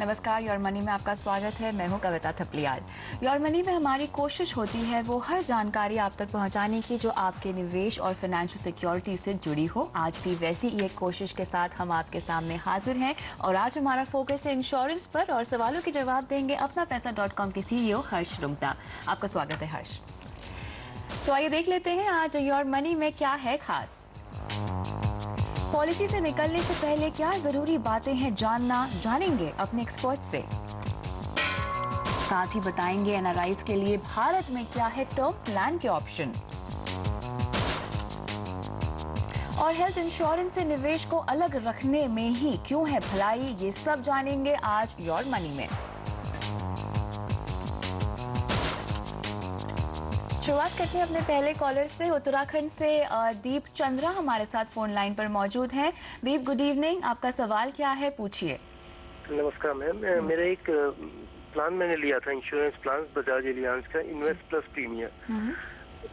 नमस्कार, your money में आपका स्वागत है। मैं हूं कविता थपलियाल। योर मनी में हमारी कोशिश होती है वो हर जानकारी आप तक पहुंचाने की जो आपके निवेश और फाइनेंशियल सिक्योरिटी से जुड़ी हो। आज भी वैसी ही एक कोशिश के साथ हम आपके सामने हाजिर हैं और आज हमारा फोकस है इंश्योरेंस पर और सवालों के जवाब देंगे अपना पैसा.com के CEO हर्ष रुंगटा। आपका स्वागत है हर्ष। तो आइए देख लेते हैं आज योर मनी में क्या है खास। पॉलिसी से निकलने से पहले क्या जरूरी बातें हैं जानेंगे अपने एक्सपर्ट से। साथ ही बताएंगे एनआरआईज के लिए भारत में क्या है टर्म प्लान के ऑप्शन। और हेल्थ इंश्योरेंस से निवेश को अलग रखने में ही क्यों है भलाई, ये सब जानेंगे आज योर मनी में। शुरुआत करते हैं अपने पहले कॉलर से। उत्तराखंड से दीप चंद्रा हमारे साथ फोन लाइन पर मौजूद हैं। दीप, गुड इवनिंग। आपका सवाल क्या है, पूछिए। नमस्कार मैम, मेरा एक प्लान मैंने लिया था, इंश्योरेंस प्लान बजाज एलियांज का, इन्वेस्ट प्लस प्रीमियर।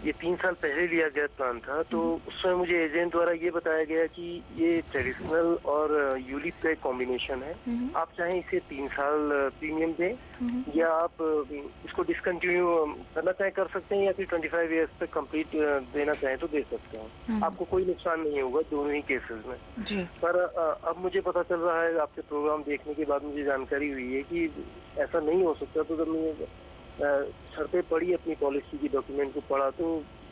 ये 3 साल पहले लिया गया प्लान था। तो उस समय मुझे एजेंट द्वारा ये बताया गया कि ये ट्रेडिशनल और यूलिप का एक कॉम्बिनेशन है। आप चाहें इसे 3 साल प्रीमियम दें या आप इसको डिसकंटिन्यू करना चाहें कर सकते हैं, या फिर 25 ईयर्स तक कंप्लीट देना चाहें तो दे सकते हैं। आपको कोई नुकसान नहीं होगा दोनों ही केसेस में जी। पर अब मुझे पता चल रहा है, आपके प्रोग्राम देखने के बाद मुझे जानकारी हुई है कि ऐसा नहीं हो सकता। तो जब मैं शर्तें पढ़ी, अपनी पॉलिसी की डॉक्यूमेंट को पढ़ा, तो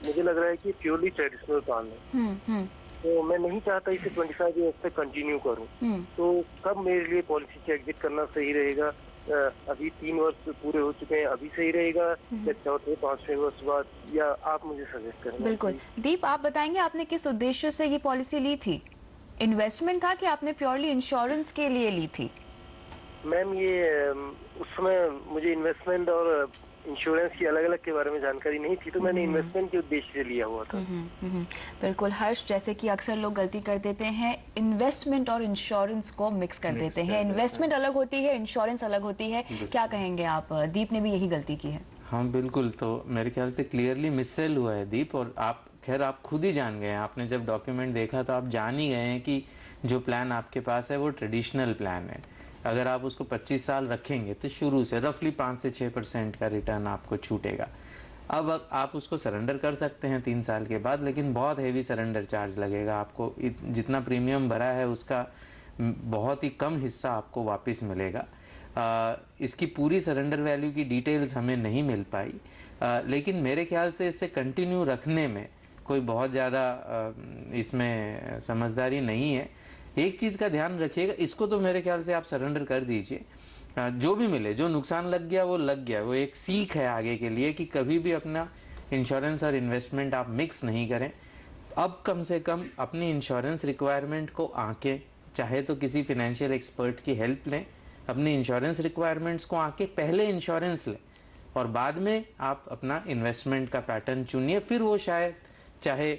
मुझे लग रहा है कि प्योरली ट्रेडिशनल प्लान है। तो मैं नहीं चाहता इसे 25 ईयर्स तक कंटिन्यू करूं। तो कब मेरे लिए पॉलिसी से एग्जिट करना सही रहेगा? अभी 3 वर्ष पूरे हो चुके हैं, अभी सही रहेगा या चौथे 5वें वर्ष बाद, या आप मुझे सजेस्ट करें? बिल्कुल दीप, आप बताएंगे आपने किस उद्देश्य से ये पॉलिसी ली थी? इन्वेस्टमेंट था कि आपने प्योरली इंश्योरेंस के लिए ली थी? मैम, ये उस समय मुझे इन्वेस्टमेंट और इंश्योरेंस की अलग अलग के बारे में जानकारी नहीं थी, तो मैंने इन्वेस्टमेंट के उद्देश्य से लिया हुआ था। बिल्कुल हर्ष, जैसे कि अक्सर लोग गलती कर देते हैं, इन्वेस्टमेंट और इंश्योरेंस को मिक्स कर देते हैं। इन्वेस्टमेंट अलग होती है, इंश्योरेंस अलग होती है। क्या कहेंगे आप? दीप ने भी यही गलती की है। हाँ बिल्कुल, तो मेरे ख्याल से क्लियरली मिससेल हुआ है दीप। और आप खैर आप खुद ही जान गए हैं, आपने जब डॉक्यूमेंट देखा तो आप जान ही गए हैं कि जो प्लान आपके पास है वो ट्रेडिशनल प्लान है। अगर आप उसको 25 साल रखेंगे तो शुरू से रफली 5 से 6% का रिटर्न आपको छूटेगा। अब आप उसको सरेंडर कर सकते हैं 3 साल के बाद, लेकिन बहुत हेवी सरेंडर चार्ज लगेगा आपको। जितना प्रीमियम भरा है उसका बहुत ही कम हिस्सा आपको वापस मिलेगा। इसकी पूरी सरेंडर वैल्यू की डिटेल्स हमें नहीं मिल पाई, लेकिन मेरे ख्याल से इसे कंटिन्यू रखने में कोई बहुत ज़्यादा इसमें समझदारी नहीं है। एक चीज़ का ध्यान रखिएगा, इसको तो मेरे ख्याल से आप सरेंडर कर दीजिए। जो भी मिले, जो नुकसान लग गया वो लग गया, वो एक सीख है आगे के लिए कि कभी भी अपना इंश्योरेंस और इन्वेस्टमेंट आप मिक्स नहीं करें। अब कम से कम अपनी इंश्योरेंस रिक्वायरमेंट को आके, चाहे तो किसी फिनेंशियल एक्सपर्ट की हेल्प लें, अपनी इंश्योरेंस रिक्वायरमेंट्स को आके पहले इंश्योरेंस लें और बाद में आप अपना इन्वेस्टमेंट का पैटर्न चुनिए। फिर वो शायद चाहे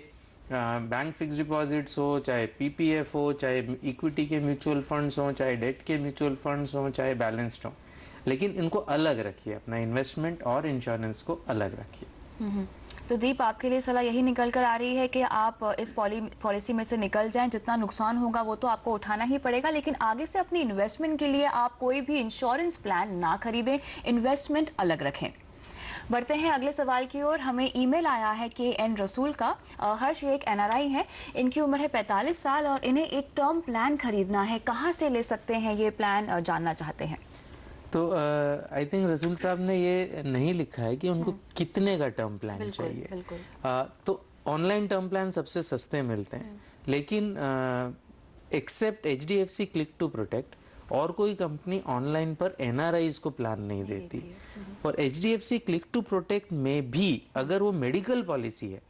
बैंक फिक्स डिपॉजिट्स हो, चाहे पीपीएफ हो, चाहे इक्विटी के म्यूचुअल फंड्स हो, चाहे डेट के म्यूचुअल फंड्स हो, चाहे बैलेंस्ड हो, लेकिन इनको अलग रखिए। अपना इन्वेस्टमेंट और इंश्योरेंस को अलग रखिए। तो दीप, आपके लिए सलाह यही निकल कर आ रही है कि आप इस पॉलिसी में से निकल जाएं। जितना नुकसान होगा वो तो आपको उठाना ही पड़ेगा, लेकिन आगे से अपनी इन्वेस्टमेंट के लिए आप कोई भी इंश्योरेंस प्लान ना खरीदें, इन्वेस्टमेंट अलग रखें। बढ़ते हैं अगले सवाल की ओर। हमें ईमेल आया है कि एन रसूल का। हर्ष, ये एक एनआरआई है, इनकी उम्र है 45 साल और इन्हें एक टर्म प्लान खरीदना है। कहाँ से ले सकते हैं ये प्लान, जानना चाहते हैं। तो आई थिंक रसूल साहब ने ये नहीं लिखा है कि उनको कितने का टर्म प्लान चाहिए। तो ऑनलाइन टर्म प्लान सबसे सस्ते मिलते हैं, लेकिन except HDFC click to protect और कोई कंपनी ऑनलाइन पर एनआरआईज को प्लान नहीं देती। और एचडीएफसी क्लिक टू प्रोटेक्ट में भी अगर वो मेडिकल पॉलिसी है,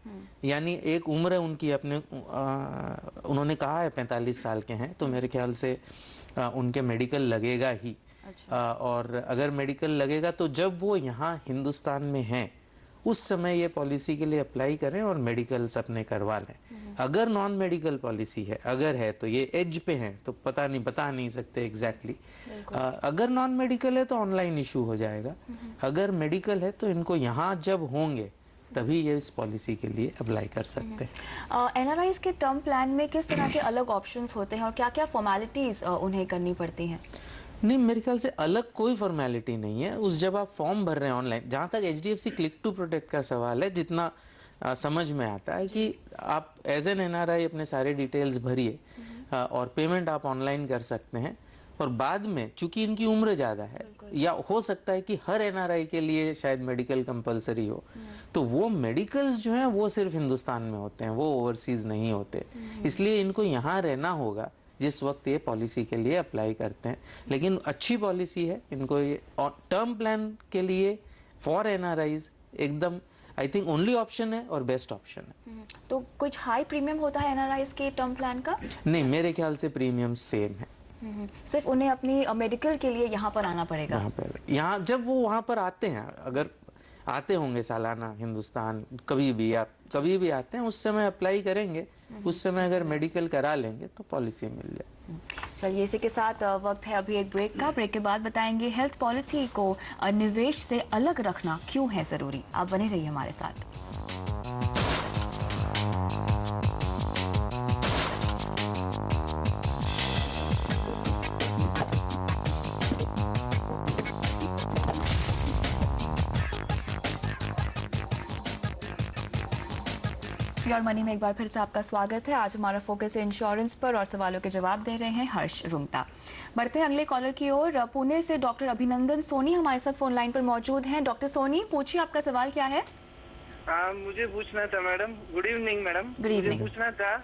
यानी एक उम्र है उनकी, अपने उन्होंने कहा है 45 साल के हैं, तो मेरे ख्याल से उनके मेडिकल लगेगा ही। और अगर मेडिकल लगेगा तो जब वो यहाँ हिंदुस्तान में हैं उस समय ये पॉलिसी के लिए अप्लाई करें और मेडिकल्स अपने करवा लें। अगर नॉन मेडिकल पॉलिसी है, अगर है तो ये एज पे है तो बता नहीं सकते एग्जैक्टली। अगर नॉन मेडिकल है तो ऑनलाइन इशू हो जाएगा, अगर मेडिकल है तो इनको यहाँ जब होंगे तभी ये इस पॉलिसी के लिए अप्लाई कर सकते हैं। एनआरआईज के टर्म प्लान में किस तरह के अलग ऑप्शंस होते हैं और क्या क्या फॉर्मेलिटीज उन्हें करनी पड़ती हैं? नहीं, मेरे ख्याल से अलग कोई फॉर्मेलिटी नहीं है। उस जब आप फॉर्म भर रहे हैं ऑनलाइन, जहाँ तक HDFC क्लिक टू प्रोटेक्ट का सवाल है, जितना समझ में आता है कि आप एज एन NRI अपने सारे डिटेल्स भरिए और पेमेंट आप ऑनलाइन कर सकते हैं। और बाद में चूंकि इनकी उम्र ज़्यादा है, या हो सकता है कि हर NRI के लिए शायद मेडिकल कंपलसरी हो, तो वो मेडिकल्स जो हैं वो सिर्फ हिंदुस्तान में होते हैं, वो ओवरसीज नहीं होते। इसलिए इनको यहाँ रहना होगा जिस वक्त ये पॉलिसी के लिए अप्लाई करते हैं। लेकिन अच्छी पॉलिसी है, इनको ये टर्म प्लान के लिए फॉर NRIs एकदम आई थिंक ओनली ऑप्शन है और बेस्ट ऑप्शन है। तो कुछ हाई प्रीमियम होता है एनआरआईज के टर्म प्लान का? नहीं, मेरे ख्याल से प्रीमियम सेम है। सिर्फ उन्हें अपनी मेडिकल के लिए यहाँ पर आना पड़ेगा। यहाँ जब वो वहाँ पर आते हैं, अगर आते होंगे सालाना हिंदुस्तान कभी भी, आप कभी भी आते हैं उस समय अप्लाई करेंगे, उस समय अगर मेडिकल करा लेंगे तो पॉलिसी मिल जाए। चलिए, इसी के साथ वक्त है अभी एक ब्रेक का। ब्रेक के बाद बताएंगे हेल्थ पॉलिसी को निवेश से अलग रखना क्यों है ज़रूरी। आप बने रहिए हमारे साथ। योर मनी में एक बार फिर से आपका स्वागत है। आज हमारा फोकस है इंश्योरेंस पर और सवालों के जवाब दे रहे हैं हर्ष रुंगटा। बढ़ते हैं अगले कॉलर की ओर। पुणे से डॉक्टर अभिनंदन सोनी हमारे साथ फोन लाइन पर मौजूद हैं। डॉक्टर सोनी, पूछिए आपका सवाल क्या है? मुझे पूछना था madam. Good evening madam. Good evening. मुझे पूछना था,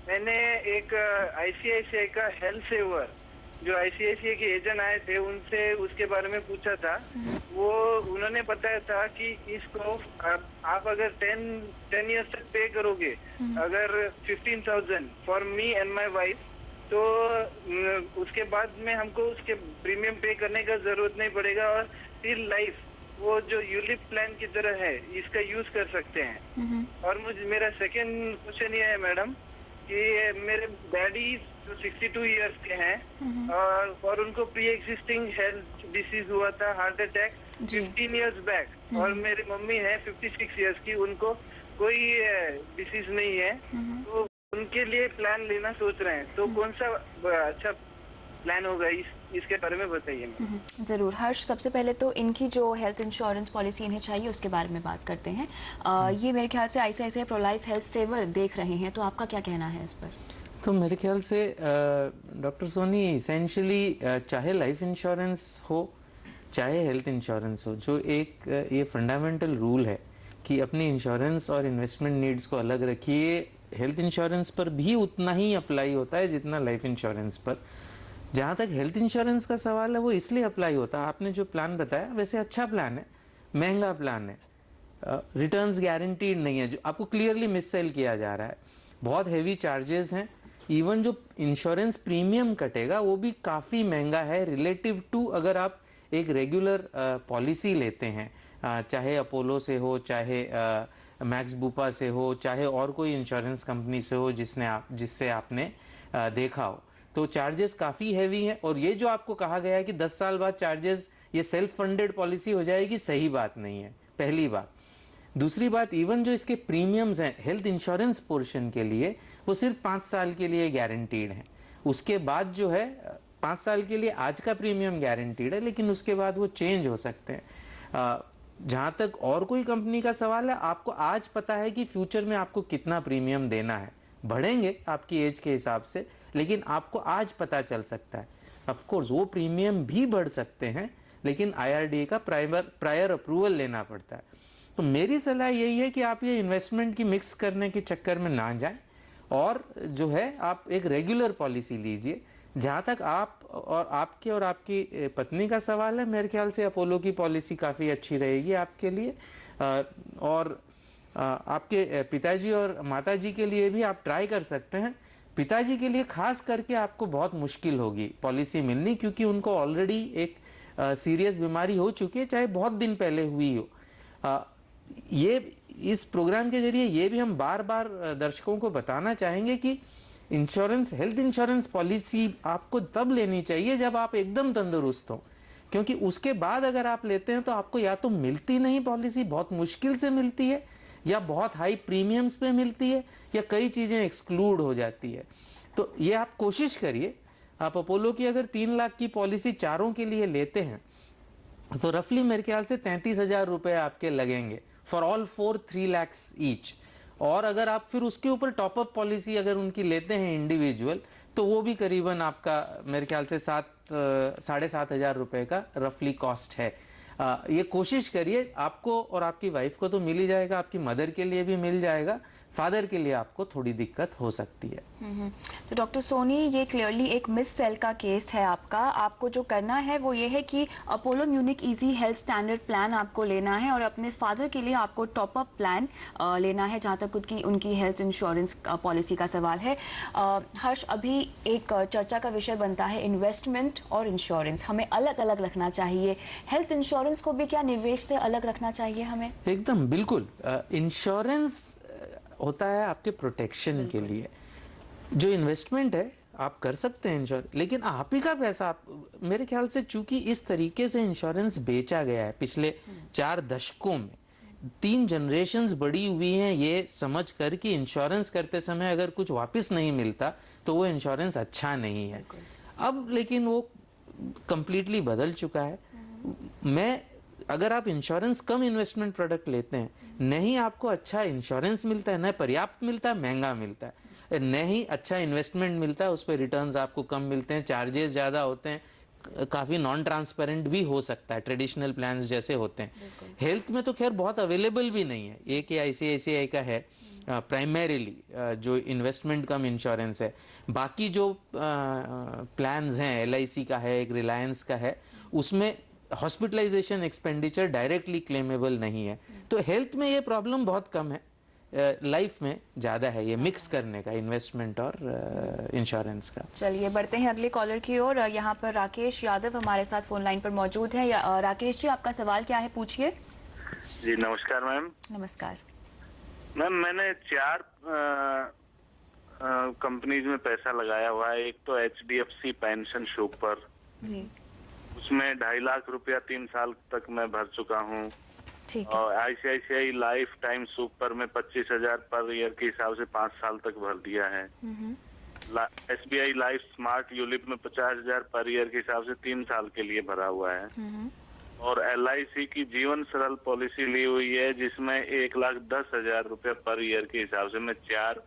मैंने एक ICICI का हेल्थ सेवर, जो ICICI के एजेंट आए थे उनसे उसके बारे में पूछा था। वो उन्होंने बताया था कि इसको आप अगर 10 इयर्स तक पे करोगे, अगर 15,000 for me and my wife, तो उसके बाद में हमको उसके प्रीमियम पे करने का जरूरत नहीं पड़ेगा और टिल लाइफ वो जो यूलिप प्लान की तरह है इसका यूज कर सकते हैं। और मेरा सेकेंड क्वेश्चन ये है मैडम कि मेरे डैडी जो 62 इयर्स के हैं और उनको प्री एग्जिस्टिंग हेल्थ डिसीज हुआ था, हार्ट अटैक 15 इयर्स बैक, और मेरी मम्मी है 56 इयर्स की, उनको कोई डिसीज नहीं है, तो उनके लिए प्लान लेना सोच रहे हैं, तो कौन सा अच्छा प्लान होगा इसके बारे में बताइए। ज़रूर हर्ष, सबसे पहले तो इनकी जो हेल्थ इंश्योरेंस पॉलिसी इन्हें चाहिए उसके बारे में बात करते हैं। ये मेरे ख्याल से ICICI Pru life health saver देख रहे हैं, तो आपका क्या कहना है इस पर? तो मेरे ख्याल से डॉक्टर सोनी, इसेंशियली चाहे लाइफ इंश्योरेंस हो चाहे हेल्थ इंश्योरेंस हो, जो एक ये फंडामेंटल रूल है कि अपनी इंश्योरेंस और इन्वेस्टमेंट नीड्स को अलग रखिए, हेल्थ इंश्योरेंस पर भी उतना ही अप्लाई होता है जितना लाइफ इंश्योरेंस पर। जहाँ तक हेल्थ इंश्योरेंस का सवाल है वो इसलिए अप्लाई होता है, आपने जो प्लान बताया वैसे अच्छा प्लान है, महंगा प्लान है, रिटर्न्स गारंटीड नहीं है, जो आपको क्लियरली मिससेल किया जा रहा है, बहुत हेवी चार्जेस हैं, इवन जो इंश्योरेंस प्रीमियम कटेगा वो भी काफ़ी महंगा है रिलेटिव टू अगर आप एक रेगुलर पॉलिसी लेते हैं, चाहे अपोलो से हो, चाहे मैक्स बूपा से हो, चाहे और कोई इंश्योरेंस कंपनी से हो जिससे आपने देखा हो, तो चार्जेस काफ़ी हैवी हैं। और ये जो आपको कहा गया है कि 10 साल बाद चार्जेस ये सेल्फ फंडेड पॉलिसी हो जाएगी, सही बात नहीं है, पहली बात। दूसरी बात, इवन जो इसके प्रीमियम्स हैं हेल्थ इंश्योरेंस पोर्शन के लिए वो सिर्फ 5 साल के लिए गारंटीड है, उसके बाद जो है 5 साल के लिए आज का प्रीमियम गारंटीड है, लेकिन उसके बाद वो चेंज हो सकते हैं। जहाँ तक और कोई कंपनी का सवाल है, आपको आज पता है कि फ्यूचर में आपको कितना प्रीमियम देना है, बढ़ेंगे आपकी एज के हिसाब से, लेकिन आपको आज पता चल सकता है। ऑफ कोर्स वो प्रीमियम भी बढ़ सकते हैं, लेकिन IRDA का प्रायर अप्रूवल लेना पड़ता है। तो मेरी सलाह यही है कि आप ये इन्वेस्टमेंट की मिक्स करने के चक्कर में ना जाएं और जो है आप एक रेगुलर पॉलिसी लीजिए। जहाँ तक आप और आपकी पत्नी का सवाल है, मेरे ख्याल से अपोलो की पॉलिसी काफ़ी अच्छी रहेगी आपके लिए, और आपके पिताजी और माताजी के लिए भी आप ट्राई कर सकते हैं। पिताजी के लिए खास करके आपको बहुत मुश्किल होगी पॉलिसी मिलनी, क्योंकि उनको ऑलरेडी एक सीरियस बीमारी हो चुकी है, चाहे बहुत दिन पहले हुई हो। ये इस प्रोग्राम के जरिए ये भी हम बार बार दर्शकों को बताना चाहेंगे कि इंश्योरेंस, हेल्थ इंश्योरेंस पॉलिसी आपको तब लेनी चाहिए जब आप एकदम तंदुरुस्त हो, क्योंकि उसके बाद अगर आप लेते हैं तो आपको या तो मिलती नहीं पॉलिसी, बहुत मुश्किल से मिलती है, या बहुत हाई प्रीमियम्स पे मिलती है, या कई चीज़ें एक्सक्लूड हो जाती है। तो ये आप कोशिश करिए, आप अपोलो की अगर 3 लाख की पॉलिसी चारों के लिए लेते हैं तो रफली मेरे ख्याल से 33,000 रुपये आपके लगेंगे फॉर ऑल 3 लाख्स ईच। और अगर आप फिर उसके ऊपर टॉपअप पॉलिसी अगर उनकी लेते हैं इंडिविजुअल, तो वो भी करीबन आपका मेरे ख्याल से 7,500 रुपये का रफली कॉस्ट है। ये कोशिश करिए, आपको और आपकी वाइफ को तो मिल ही जाएगा, आपकी मदर के लिए भी मिल जाएगा, फादर के लिए आपको थोड़ी दिक्कत हो सकती है। तो डॉक्टर सोनी, ये क्लियरली एक मिस सेल का केस है आपका। आपको जो करना है वो ये है कि Apollo Munich easy health standard plan आपको लेना है और अपने फादर के लिए आपको टॉप अप प्लान लेना है, जहाँ तक उनकी हेल्थ इंश्योरेंस पॉलिसी का सवाल है। हर्ष, अभी एक चर्चा का विषय बनता है इन्वेस्टमेंट और इंश्योरेंस, हमें अलग अलग रखना चाहिए। हेल्थ इंश्योरेंस को भी क्या निवेश से अलग रखना चाहिए हमें? एकदम बिल्कुल। इंश्योरेंस होता है आपके प्रोटेक्शन के लिए, जो इन्वेस्टमेंट है आप कर सकते हैं इंश्योर, लेकिन आप ही का पैसा मेरे ख्याल से, चूंकि इस तरीके से इंश्योरेंस बेचा गया है पिछले 4 दशकों में, 3 जनरेशन्स बड़ी हुई हैं ये समझ कर कि इंश्योरेंस करते समय अगर कुछ वापस नहीं मिलता तो वो इंश्योरेंस अच्छा नहीं है। अब लेकिन वो कंप्लीटली बदल चुका है। अगर आप इंश्योरेंस कम इन्वेस्टमेंट प्रोडक्ट लेते हैं, नहीं आपको अच्छा इंश्योरेंस मिलता है, न पर्याप्त मिलता है, महंगा मिलता है, नहीं अच्छा इन्वेस्टमेंट मिलता है, उस पर रिटर्न्स आपको कम मिलते हैं, चार्जेस ज़्यादा होते हैं, काफ़ी नॉन ट्रांसपेरेंट भी हो सकता है, ट्रेडिशनल प्लान्स जैसे होते हैं। हेल्थ में तो खैर बहुत अवेलेबल भी नहीं है। एक ICICI का है प्राइमरीली जो इन्वेस्टमेंट कम इंश्योरेंस है, बाकी जो प्लान्स हैं LIC का है, एक रिलायंस का है, उसमें हॉस्पिटलाइजेशन एक्सपेंडिचर डायरेक्टली क्लेमेबल नहीं है। तो हेल्थ में ये प्रॉब्लम बहुत कम है, लाइफ में ज़्यादा है ये मिक्स करने का, इन्वेस्टमेंट और इंश्योरेंस का। चलिए बढ़ते हैं अगले कॉलर की ओर। यहाँ पर राकेश यादव हमारे साथ फोन लाइन पर मौजूद है। राकेश जी, आपका सवाल क्या है, पूछिए। जी नमस्कार मैम। नमस्कार मैम, मैंने 4 कंपनीज में पैसा लगाया हुआ है। एक तो HDFC पेंशन सुपर जी, उसमें 2.5 लाख रुपया 3 साल तक मैं भर चुका हूँ। ठीक है। और ICICI लाइफ टाइम सुपर में 25,000 पर ईयर के हिसाब से 5 साल तक भर दिया है। SBI लाइफ स्मार्ट यूलिप में 50,000 पर ईयर के हिसाब से 3 साल के लिए भरा हुआ है। और LIC की जीवन सरल पॉलिसी ली हुई है, जिसमें 1,10,000 रुपया पर ईयर के हिसाब से मैं 4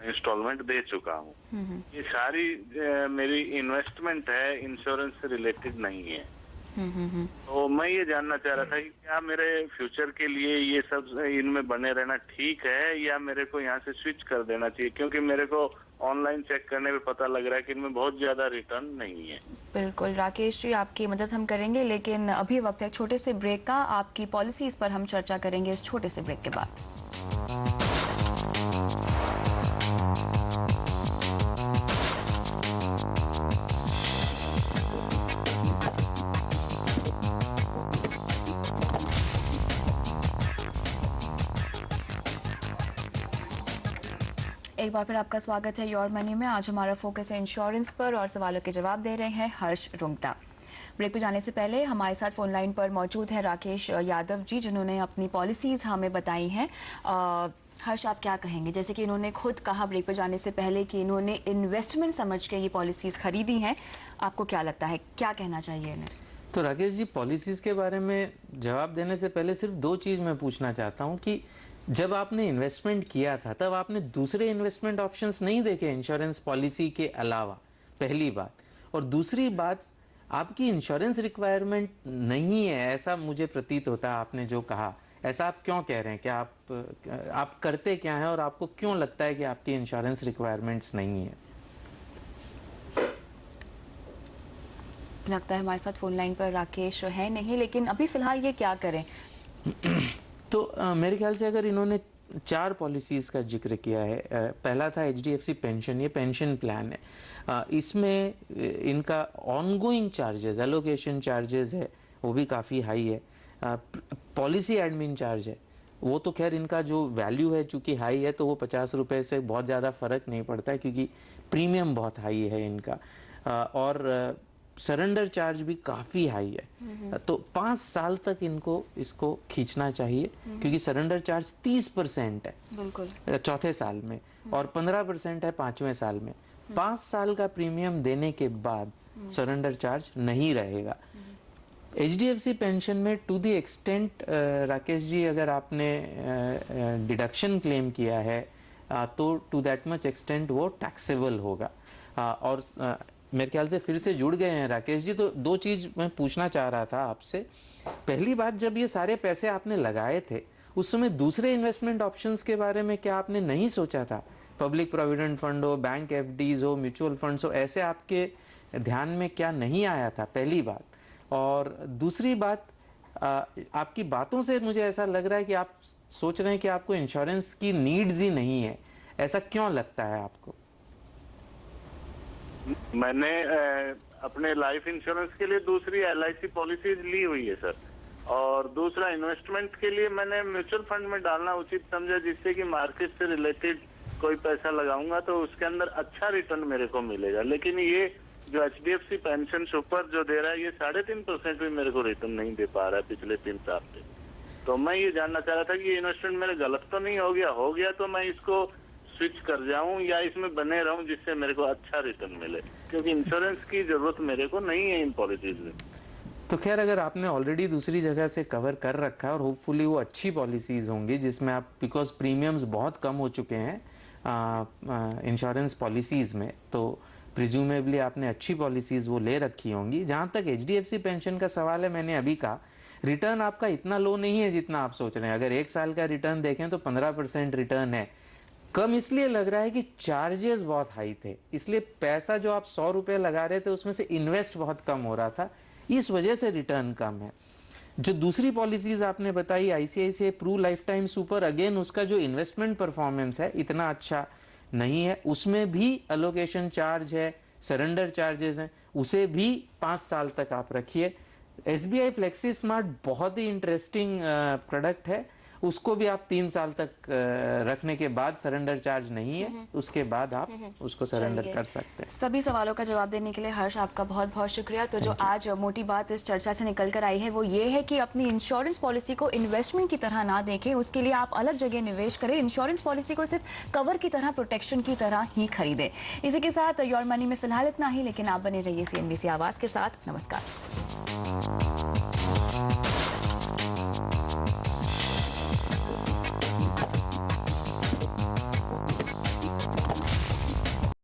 इंस्टॉलमेंट दे चुका हूँ। ये सारी मेरी इन्वेस्टमेंट है, इंश्योरेंस से रिलेटेड नहीं है। तो मैं ये जानना चाह रहा था कि क्या मेरे फ्यूचर के लिए ये सब इनमें बने रहना ठीक है, या मेरे को यहाँ से स्विच कर देना चाहिए, क्योंकि मेरे को ऑनलाइन चेक करने पे पता लग रहा है कि इनमें बहुत ज्यादा रिटर्न नहीं है। बिल्कुल राकेश जी, आपकी मदद हम करेंगे, लेकिन अभी वक्त है छोटे से ब्रेक का। आपकी पॉलिसीज पर हम चर्चा करेंगे इस छोटे से ब्रेक के बाद। एक बार फिर आपका स्वागत है योर मनी में। आज हमारा फोकस है इंश्योरेंस पर और सवालों के जवाब दे रहे हैं हर्ष रुंगटा। ब्रेक पे जाने से पहले हमारे साथ फोन लाइन पर मौजूद है राकेश यादव जी, जिन्होंने अपनी पॉलिसीज़ हमें बताई हैं। हर्ष, आप क्या कहेंगे? जैसे कि इन्होंने खुद कहा ब्रेक पे जाने से पहले कि इन्होंने इन्वेस्टमेंट समझ के ये पॉलिसीज़ खरीदी हैं, आपको क्या लगता है, क्या कहना चाहिए इन्हें? तो राकेश जी, पॉलिसीज़ के बारे में जवाब देने से पहले सिर्फ 2 चीज़ मैं पूछना चाहता हूँ कि जब आपने इन्वेस्टमेंट किया था तब आपने दूसरे इन्वेस्टमेंट ऑप्शंस नहीं देखे इंश्योरेंस पॉलिसी के अलावा, पहली बात। और दूसरी बात, आपकी इंश्योरेंस रिक्वायरमेंट नहीं है ऐसा मुझे प्रतीत होता है, आपने जो कहा ऐसा आप क्यों कह रहे हैं? क्या आप करते क्या हैं और आपको क्यों लगता है कि आपकी इंश्योरेंस रिक्वायरमेंट्स नहीं है? लगता है हमारे साथ फोन लाइन पर राकेश है नहीं, लेकिन अभी फिलहाल ये क्या करें? तो मेरे ख्याल से अगर इन्होंने 4 पॉलिसीज़ का जिक्र किया है, पहला था HDFC पेंशन, ये पेंशन प्लान है। इसमें इनका ऑनगोइंग चार्जेस, एलोकेशन चार्जेस है, वो भी काफ़ी हाई है। पॉलिसी एडमिन चार्ज है वो तो खैर इनका जो वैल्यू है चूंकि हाई है तो वो 50 रुपए से बहुत ज़्यादा फर्क नहीं पड़ता है क्योंकि प्रीमियम बहुत हाई है इनका। और सरेंडर चार्ज भी काफ़ी हाई है। तो 5 साल तक इसको खींचना चाहिए क्योंकि सरेंडर चार्ज 30% है बिल्कुल चौथे साल में और 15% है 5वें साल में। 5 साल का प्रीमियम देने के बाद सरेंडर चार्ज नहीं रहेगा। HDFC पेंशन में to the extent Rakesh ji अगर आपने डिडक्शन क्लेम किया है तो टू दैट मच एक्सटेंट वो टैक्सेबल होगा। और मेरे ख्याल से फिर से जुड़ गए हैं राकेश जी, तो 2 चीज़ मैं पूछना चाह रहा था आपसे। पहली बात, जब ये सारे पैसे आपने लगाए थे उस समय दूसरे इन्वेस्टमेंट ऑप्शंस के बारे में क्या आपने नहीं सोचा था? पब्लिक प्रोविडेंट फंड हो, बैंक FDs हो, म्यूचुअल फंड्स हो, ऐसे आपके ध्यान में क्या नहीं आया था? पहली बात। और दूसरी बात, आपकी बातों से मुझे ऐसा लग रहा है कि आप सोच रहे हैं कि आपको इंश्योरेंस की नीड्स ही नहीं है। ऐसा क्यों लगता है आपको? मैंने अपने लाइफ इंश्योरेंस के लिए दूसरी LIC पॉलिसी ली हुई है सर, और दूसरा इन्वेस्टमेंट के लिए मैंने म्यूचुअल फंड में डालना उचित समझा, जिससे कि मार्केट से रिलेटेड कोई पैसा लगाऊंगा तो उसके अंदर अच्छा रिटर्न मेरे को मिलेगा। लेकिन ये जो HDFC पेंशन सुपर जो दे रहा है ये 3.5% भी मेरे को रिटर्न नहीं दे पा रहा है पिछले 3 साल से। तो मैं ये जानना चाह रहा था कि ये इन्वेस्टमेंट मेरे गलत तो नहीं हो गया तो मैं इसको स्विच कर जाऊं या इसमें बने रहूं जिससे मेरे को अच्छा रिटर्न मिले, क्योंकि इंश्योरेंस की जरूरत मेरे को नहीं है इन पॉलिसीज में। तो खैर अगर आपने ऑलरेडी दूसरी जगह से कवर कर रखा है और होपफुली वो अच्छी पॉलिसीज होंगी जिसमें आप, बिकॉज प्रीमियम्स बहुत कम हो चुके हैं इंश्योरेंस पॉलिसीज में, तो प्रिज्यूमेबली आपने अच्छी पॉलिसीज वो ले रखी होंगी। जहाँ तक HDFC पेंशन का सवाल है, मैंने अभी कहा रिटर्न आपका इतना लो नहीं है जितना आप सोच रहे हैं। अगर 1 साल का रिटर्न देखें तो 15% रिटर्न है। कम इसलिए लग रहा है कि चार्जेस बहुत हाई थे, इसलिए पैसा जो आप 100 रुपये लगा रहे थे उसमें से इन्वेस्ट बहुत कम हो रहा था, इस वजह से रिटर्न कम है। जो दूसरी पॉलिसीज आपने बताई ICICI Pru life time super, again उसका जो इन्वेस्टमेंट परफॉर्मेंस है इतना अच्छा नहीं है, उसमें भी अलोकेशन चार्ज है, सरेंडर चार्जेस हैं, उसे भी 5 साल तक आप रखिए। SBI फ्लेक्सी स्मार्ट बहुत ही इंटरेस्टिंग प्रोडक्ट है, उसको भी आप 3 साल तक रखने के बाद सरेंडर चार्ज नहीं है, उसके बाद आप उसको सरेंडर कर सकते हैं। सभी सवालों का जवाब देने के लिए हर्ष आपका बहुत बहुत शुक्रिया। तो जो आज मोटी बात इस चर्चा से निकल कर आई है वो ये है कि अपनी इंश्योरेंस पॉलिसी को इन्वेस्टमेंट की तरह ना देखें, उसके लिए आप अलग जगह निवेश करें। इंश्योरेंस पॉलिसी को सिर्फ कवर की तरह, प्रोटेक्शन की तरह ही खरीदें। इसी के साथ योर मनी में फिलहाल इतना ही, लेकिन आप बने रहिए CNBC आवाज़ के साथ। नमस्कार।